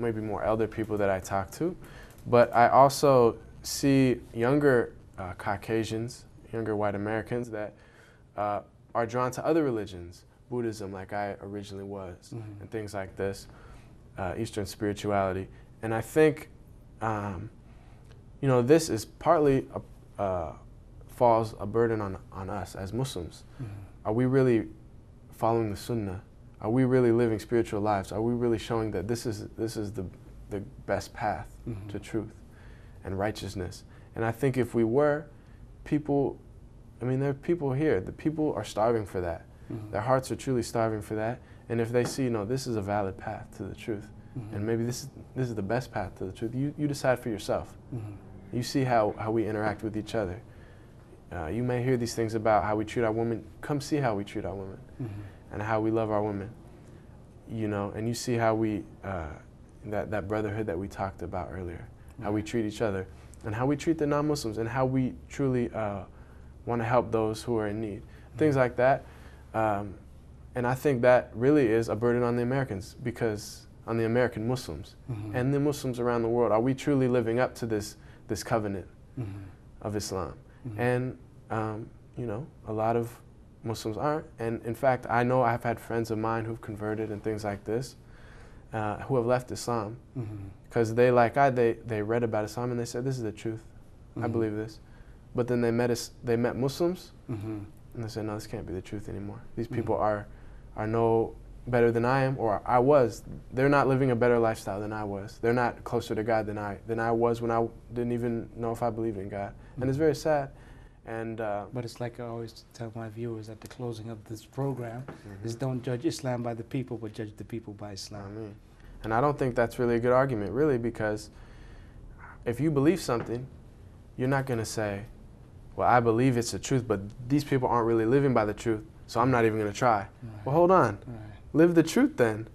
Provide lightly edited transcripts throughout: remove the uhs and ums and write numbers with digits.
maybe more elder people that I talk to, but I also see younger Caucasians, younger white Americans that are drawn to other religions, Buddhism like I originally was, and things like this, Eastern spirituality. And I think, you know, this is partly falls a burden on us as Muslims. Are we really following the Sunnah? Are we really living spiritual lives? Are we really showing that this is the best path to truth and righteousness? And I think if we were, people, I mean, there are people here. The people are starving for that. Their hearts are truly starving for that. And if they see, no, this is a valid path to the truth, and maybe this is the best path to the truth, you decide for yourself. You see how we interact with each other. You may hear these things about how we treat our women. Come see how we treat our women and how we love our women. You know, and you see how we, that brotherhood that we talked about earlier, how we treat each other and how we treat the non-Muslims and how we truly want to help those who are in need. Things like that. And I think that really is a burden on the Americans, because on the American Muslims and the Muslims around the world, are we truly living up to this covenant of Islam? And, you know, a lot of Muslims aren't. And in fact, I know I've had friends of mine who've converted and things like this, who have left Islam, because they read about Islam and they said, this is the truth. I believe this. But then they met Muslims and they said, no, this can't be the truth anymore. These people are no better than I am, or I was. They're not living a better lifestyle than I was. They're not closer to God than I was when I didn't even know if I believed in God. And it's very sad. And but it's like I always tell my viewers at the closing of this program, is don't judge Islam by the people, but judge the people by Islam. And I don't think that's really a good argument, really, because if you believe something, you're not going to say, well, I believe it's the truth, but these people aren't really living by the truth, so I'm not even going to try. Well, hold on. Live the truth then,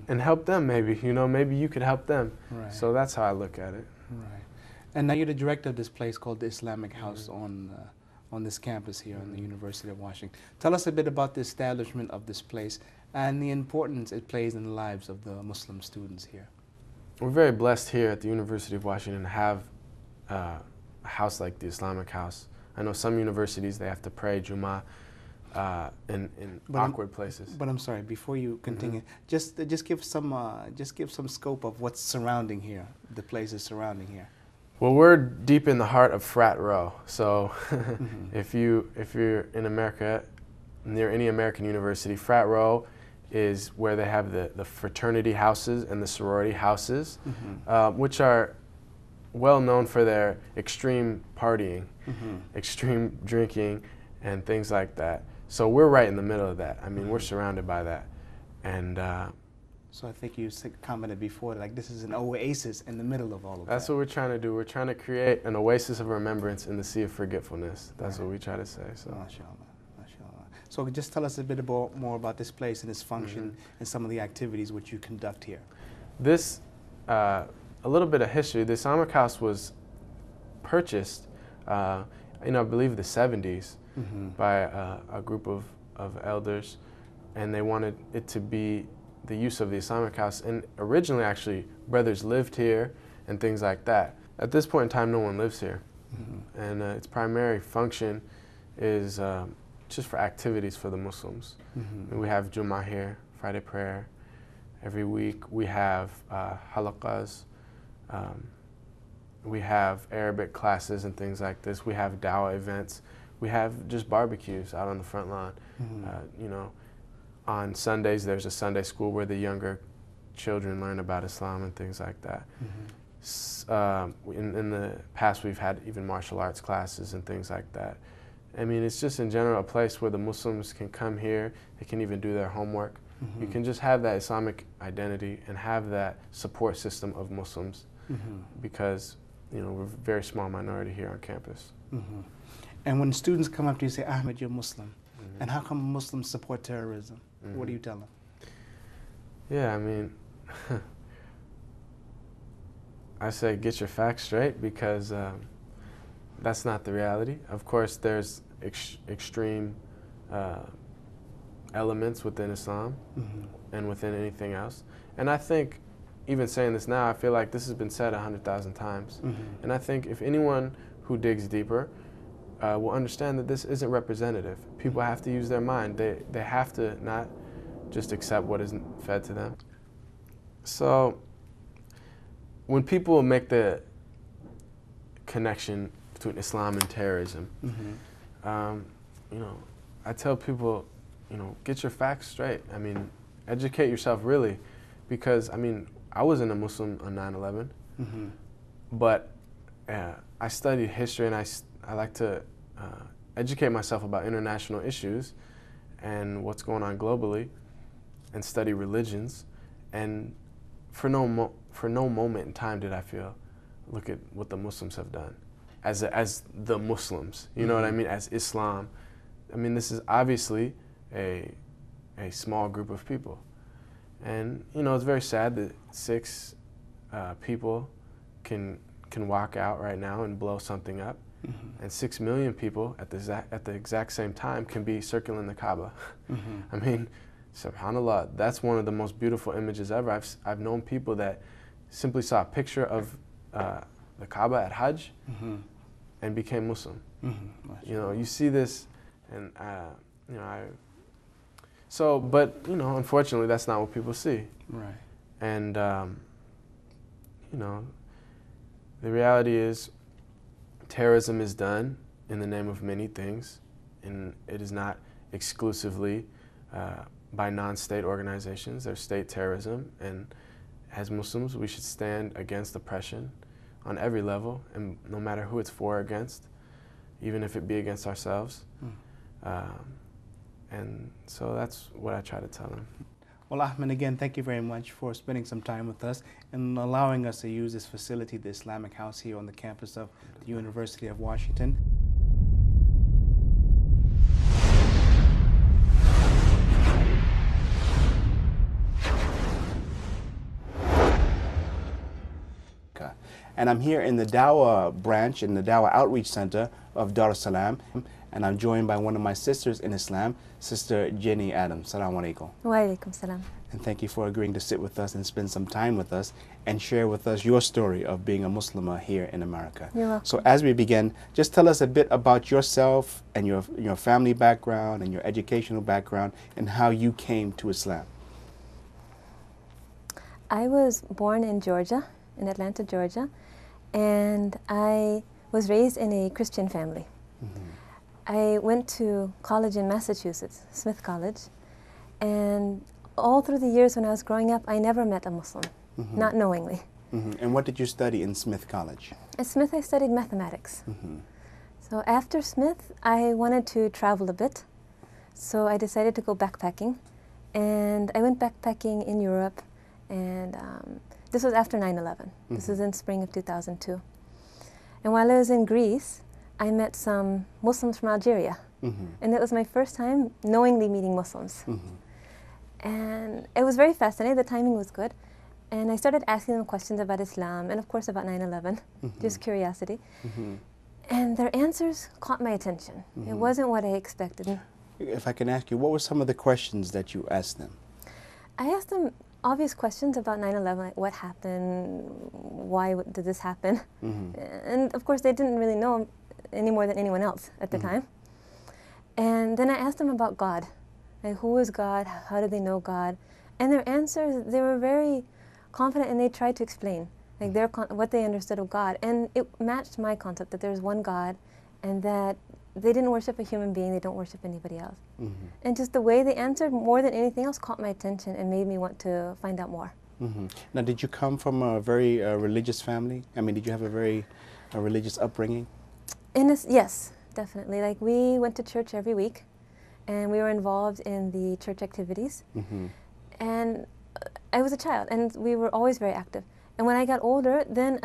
and help them maybe. You know, maybe you could help them. So that's how I look at it. And now you're the director of this place called the Islamic House on this campus here on the University of Washington. Tell us a bit about the establishment of this place and the importance it plays in the lives of the Muslim students here. We're very blessed here at the University of Washington to have a house like the Islamic House. I know some universities, they have to pray Jummah in awkward places. But I'm sorry, before you continue, just give some scope of what's surrounding here, the places surrounding here. Well, we're deep in the heart of Frat Row. So if you're in America, near any American university, Frat Row is where they have the fraternity houses and the sorority houses, which are well known for their extreme partying, extreme drinking, and things like that. So we're right in the middle of that. I mean, we're surrounded by that. And so I think you commented before, like this is an oasis in the middle of all of that. That's what we're trying to do. We're trying to create an oasis of remembrance in the sea of forgetfulness. That's what we try to say. So. MashaAllah, MashaAllah. So just tell us a bit more about this place and its function and some of the activities which you conduct here. This, a little bit of history. The Islamic House was purchased, I believe the 70s by a group of elders, and they wanted it to be the use of the Islamic House. And originally, actually, brothers lived here and things like that. At this point in time, no one lives here. And its primary function is just for activities for the Muslims. And we have Jummah here, Friday prayer. Every week we have halaqas. We have Arabic classes and things like this. We have dawah events. We have just barbecues out on the front lawn. On Sundays, there's a Sunday school where the younger children learn about Islam and things like that. In the past, we've had even martial arts classes and things like that. I mean, it's just in general a place where the Muslims can come here. They can even do their homework. You can just have that Islamic identity and have that support system of Muslims because, we're a very small minority here on campus. And when students come up to you and say, Ahmed, you're Muslim, and how come Muslims support terrorism? What do you tell them? Yeah, I mean, I say get your facts straight, because that's not the reality. Of course, there's extreme elements within Islam and within anything else. And I think, even saying this now, I feel like this has been said 100,000 times. And I think if anyone who digs deeper will understand that this isn't representative. People have to use their mind. They have to not just accept what is fed to them. So when people make the connection between Islam and terrorism, you know, I tell people, you know, get your facts straight. I mean, educate yourself really, because I mean, I wasn't a Muslim on 9/11, but I studied history, and I like to educate myself about international issues and what's going on globally, and study religions. And for no moment in time did I feel, look at what the Muslims have done, as the Muslims. You know what I mean? As Islam. I mean, this is obviously a small group of people, and you know, it's very sad that 6 people can walk out right now and blow something up. And 6 million people at the exact same time can be circling the Kaaba. I mean, subhanAllah, that's one of the most beautiful images ever. I've known people that simply saw a picture of the Kaaba at Hajj and became Muslim. You know, you see this, and you know, but you know, unfortunately, that's not what people see. Right. And you know, the reality is, terrorism is done in the name of many things, and it is not exclusively by non-state organizations. There's state terrorism, and as Muslims, we should stand against oppression on every level, and no matter who it's for or against, even if it be against ourselves. And so that's what I try to tell them. Well, Ahmed, again, thank you very much for spending some time with us and allowing us to use this facility, the Islamic House, here on the campus of the University of Washington. And I'm here in the Dawah branch, in the Dawah Outreach Center of Dar es Salaam, and I'm joined by one of my sisters in Islam, Sister Jenny Adams. Assalamu alaikum. Wa alaikum salam. And thank you for agreeing to sit with us and spend some time with us and share with us your story of being a Muslimah here in America. You're welcome. So as we begin, just tell us a bit about yourself and your family background and your educational background and how you came to Islam. I was born in Georgia, in Atlanta, Georgia, and I was raised in a Christian family. I went to college in Massachusetts, Smith College, and all through the years when I was growing up, I never met a Muslim, not knowingly. And what did you study in Smith College? At Smith, I studied mathematics. So after Smith, I wanted to travel a bit, so I decided to go backpacking, and I went backpacking in Europe, and this was after 9/11. This was in spring of 2002. And while I was in Greece, I met some Muslims from Algeria, and that was my first time knowingly meeting Muslims. And it was very fascinating. The timing was good. And I started asking them questions about Islam and, of course, about 9/11, just curiosity. And their answers caught my attention. It wasn't what I expected. If I can ask you, what were some of the questions that you asked them? I asked them obvious questions about 9/11, like what happened, why did this happen? And, of course, they didn't really know any more than anyone else at the time. And then I asked them about God. Like, who is God? How do they know God? And their answers, they were very confident, and they tried to explain like what they understood of God. And it matched my concept that there's one God, and that they didn't worship a human being, they don't worship anybody else. And just the way they answered, more than anything else, caught my attention and made me want to find out more. Now, did you come from a very religious family? I mean, did you have a very religious upbringing? Yes, definitely. Like, we went to church every week, and we were involved in the church activities. And I was a child, and we were always very active. And when I got older, then